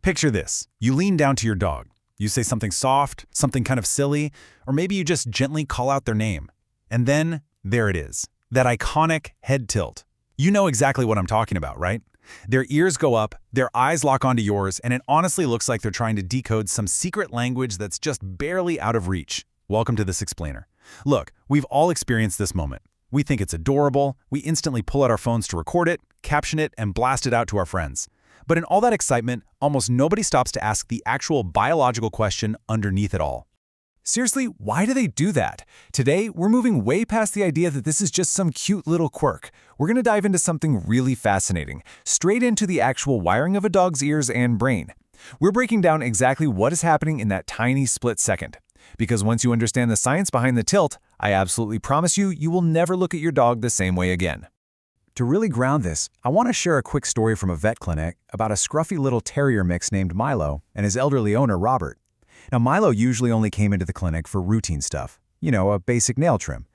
Picture this. You lean down to your dog. You say something soft, something kind of silly, or maybe you just gently call out their name. And then, there it is. That iconic head tilt. You know exactly what I'm talking about, right? Their ears go up, their eyes lock onto yours, and it honestly looks like they're trying to decode some secret language that's just barely out of reach. Welcome to this explainer. Look, we've all experienced this moment. We think it's adorable, we instantly pull out our phones to record it, caption it, and blast it out to our friends. But in all that excitement, almost nobody stops to ask the actual biological question underneath it all. Seriously, why do they do that? Today, we're moving way past the idea that this is just some cute little quirk. We're going to dive into something really fascinating, straight into the actual wiring of a dog's ears and brain. We're breaking down exactly what is happening in that tiny split second. Because once you understand the science behind the tilt, I absolutely promise you, you will never look at your dog the same way again. To really ground this, I want to share a quick story from a vet clinic about a scruffy little terrier mix named Milo and his elderly owner, Robert. Now, Milo usually only came into the clinic for routine stuff, a basic nail trim.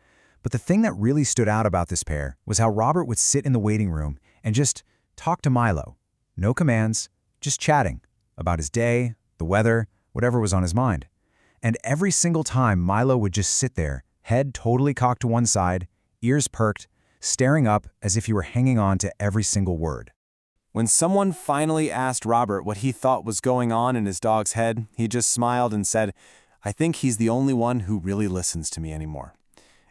But the thing that really stood out about this pair was how Robert would sit in the waiting room and just talk to Milo. No commands, just chatting about his day, the weather, whatever was on his mind. And every single time, Milo would just sit there, head totally cocked to one side, ears perked, staring up as if he were hanging on to every single word. When someone finally asked Robert what he thought was going on in his dog's head, he just smiled and said, "I think he's the only one who really listens to me anymore."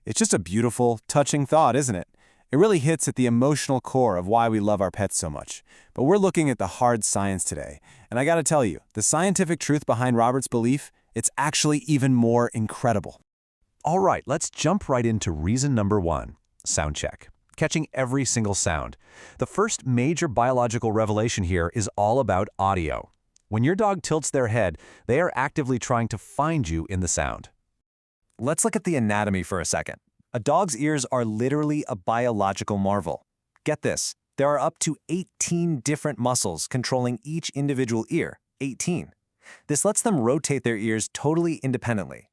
It's just a beautiful, touching thought, isn't it? It really hits at the emotional core of why we love our pets so much. But we're looking at the hard science today. And I gotta tell you, the scientific truth behind Robert's belief, it's actually even more incredible. All right, let's jump right into reason number 1, sound check. Catching every single sound. The first major biological revelation here is all about audio. When your dog tilts their head, they are actively trying to find you in the sound. Let's look at the anatomy for a second. A dog's ears are literally a biological marvel. Get this, there are up to 18 different muscles controlling each individual ear. 18. This lets them rotate their ears totally independently.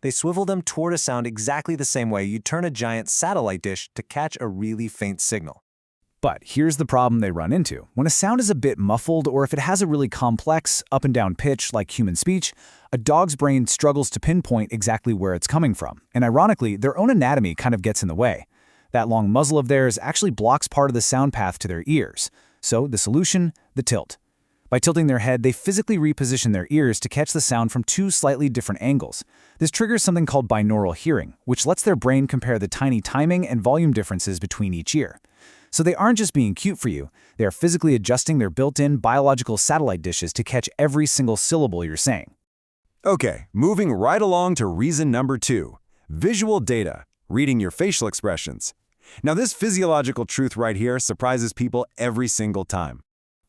They swivel them toward a sound exactly the same way you'd turn a giant satellite dish to catch a really faint signal. But here's the problem they run into. When a sound is a bit muffled or if it has a really complex up and down pitch like human speech, a dog's brain struggles to pinpoint exactly where it's coming from. And ironically, their own anatomy kind of gets in the way. That long muzzle of theirs actually blocks part of the sound path to their ears. So the solution, the tilt. By tilting their head, they physically reposition their ears to catch the sound from 2 slightly different angles. This triggers something called binaural hearing, which lets their brain compare the tiny timing and volume differences between each ear. So they aren't just being cute for you, they are physically adjusting their built-in biological satellite dishes to catch every single syllable you're saying. Okay, moving right along to reason number 2, visual data, reading your facial expressions. Now this physiological truth right here surprises people every single time.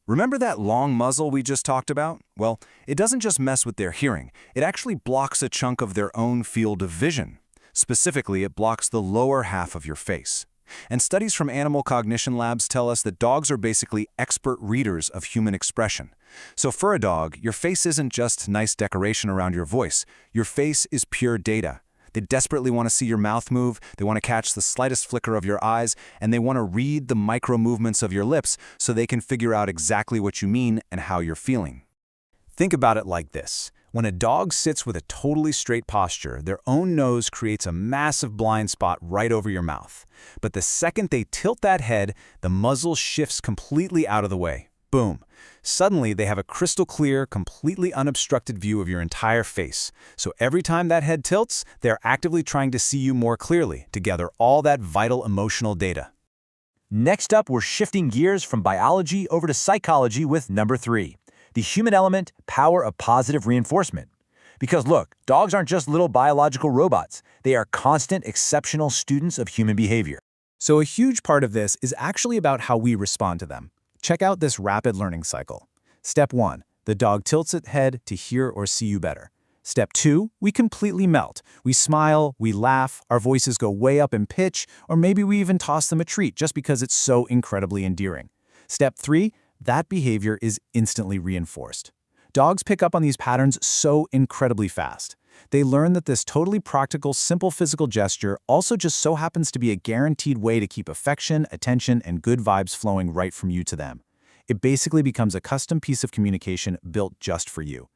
Remember that long muzzle we just talked about? Well, it doesn't just mess with their hearing, it actually blocks a chunk of their own field of vision. Specifically, it blocks the lower half of your face. And studies from animal cognition labs tell us that dogs are basically expert readers of human expression. So for a dog, your face isn't just nice decoration around your voice. Your face is pure data. They desperately want to see your mouth move, they want to catch the slightest flicker of your eyes, and they want to read the micro movements of your lips so they can figure out exactly what you mean and how you're feeling. Think about it like this. When a dog sits with a totally straight posture, their own nose creates a massive blind spot right over your mouth. But the second they tilt that head, the muzzle shifts completely out of the way. Boom. Suddenly, they have a crystal clear, completely unobstructed view of your entire face. So every time that head tilts, they're actively trying to see you more clearly to gather all that vital emotional data. Next up, we're shifting gears from biology over to psychology with number 3, the human element, power of positive reinforcement. Because look, dogs aren't just little biological robots. They are constant, exceptional students of human behavior. So a huge part of this is actually about how we respond to them. Check out this rapid learning cycle. Step 1, the dog tilts its head to hear or see you better. Step 2, we completely melt. We smile, we laugh, our voices go way up in pitch, or maybe we even toss them a treat just because it's so incredibly endearing. Step 3, that behavior is instantly reinforced. Dogs pick up on these patterns so incredibly fast. They learn that this totally practical, simple physical gesture also just so happens to be a guaranteed way to keep affection, attention, and good vibes flowing right from you to them. It basically becomes a custom piece of communication built just for you.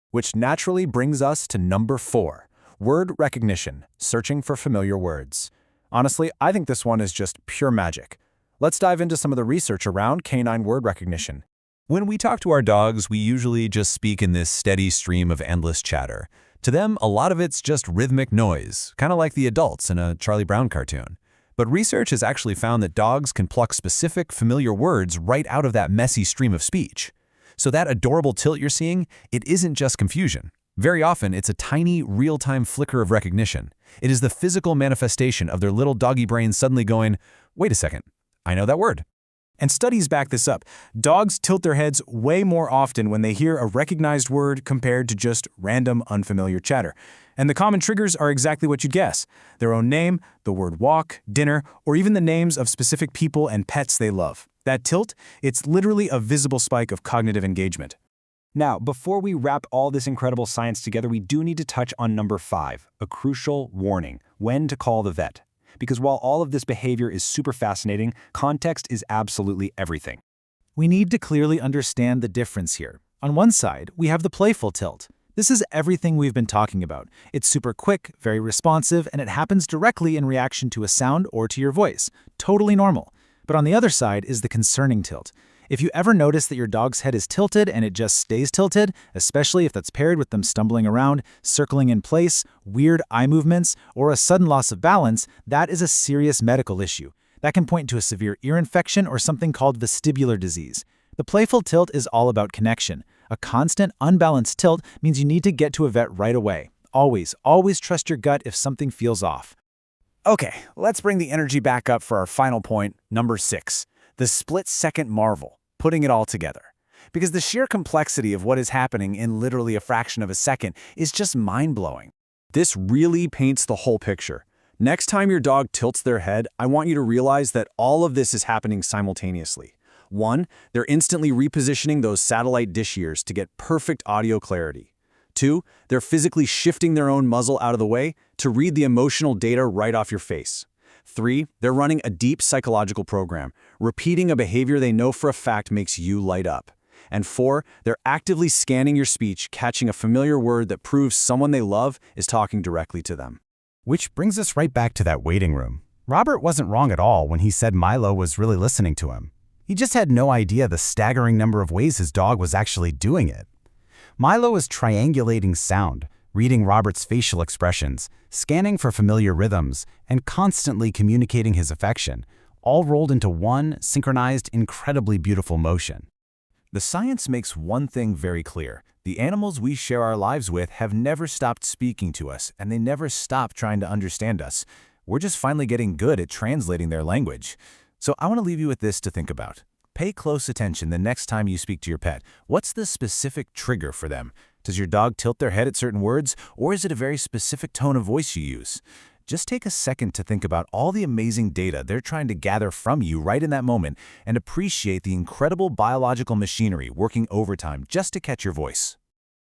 Which naturally brings us to number 4, word recognition, searching for familiar words. Honestly, I think this one is just pure magic. Let's dive into some of the research around canine word recognition. When we talk to our dogs, we usually just speak in this steady stream of endless chatter. To them, a lot of it's just rhythmic noise, kind of like the adults in a Charlie Brown cartoon. But research has actually found that dogs can pluck specific, familiar words right out of that messy stream of speech. So that adorable tilt you're seeing, it isn't just confusion. Very often, it's a tiny, real-time flicker of recognition. It is the physical manifestation of their little doggy brain suddenly going, wait a second, I know that word. And studies back this up. Dogs tilt their heads way more often when they hear a recognized word compared to just random, unfamiliar chatter. And the common triggers are exactly what you'd guess. Their own name, the word walk, dinner, or even the names of specific people and pets they love. That tilt, it's literally a visible spike of cognitive engagement. Now, before we wrap all this incredible science together, we do need to touch on number 5, a crucial warning, when to call the vet. Because while all of this behavior is super fascinating, context is absolutely everything. We need to clearly understand the difference here. On one side, we have the playful tilt. This is everything we've been talking about. It's super quick, very responsive, and it happens directly in reaction to a sound or to your voice. Totally normal. But on the other side is the concerning tilt. If you ever notice that your dog's head is tilted and it just stays tilted, especially if that's paired with them stumbling around, circling in place, weird eye movements, or a sudden loss of balance, that is a serious medical issue. That can point to a severe ear infection or something called vestibular disease. The playful tilt is all about connection. A constant, unbalanced tilt means you need to get to a vet right away. Always, always trust your gut if something feels off. Okay, let's bring the energy back up for our final point, number 6. The split-second marvel, putting it all together. Because the sheer complexity of what is happening in literally a fraction of a second is just mind-blowing. This really paints the whole picture. Next time your dog tilts their head, I want you to realize that all of this is happening simultaneously. 1, they're instantly repositioning those satellite dish ears to get perfect audio clarity. 2, they're physically shifting their own muzzle out of the way to read the emotional data right off your face. 3, they're running a deep psychological program, repeating a behavior they know for a fact makes you light up. And 4, they're actively scanning your speech, catching a familiar word that proves someone they love is talking directly to them. Which brings us right back to that waiting room. Robert wasn't wrong at all when he said Milo was really listening to him. He just had no idea the staggering number of ways his dog was actually doing it. Milo was triangulating sound, reading Robert's facial expressions, scanning for familiar rhythms, and constantly communicating his affection, all rolled into one synchronized, incredibly beautiful motion. The science makes one thing very clear. The animals we share our lives with have never stopped speaking to us, and they never stop trying to understand us. We're just finally getting good at translating their language. So I want to leave you with this to think about. Pay close attention the next time you speak to your pet. What's the specific trigger for them? Does your dog tilt their head at certain words, or is it a very specific tone of voice you use? Just take a second to think about all the amazing data they're trying to gather from you right in that moment and appreciate the incredible biological machinery working overtime just to catch your voice.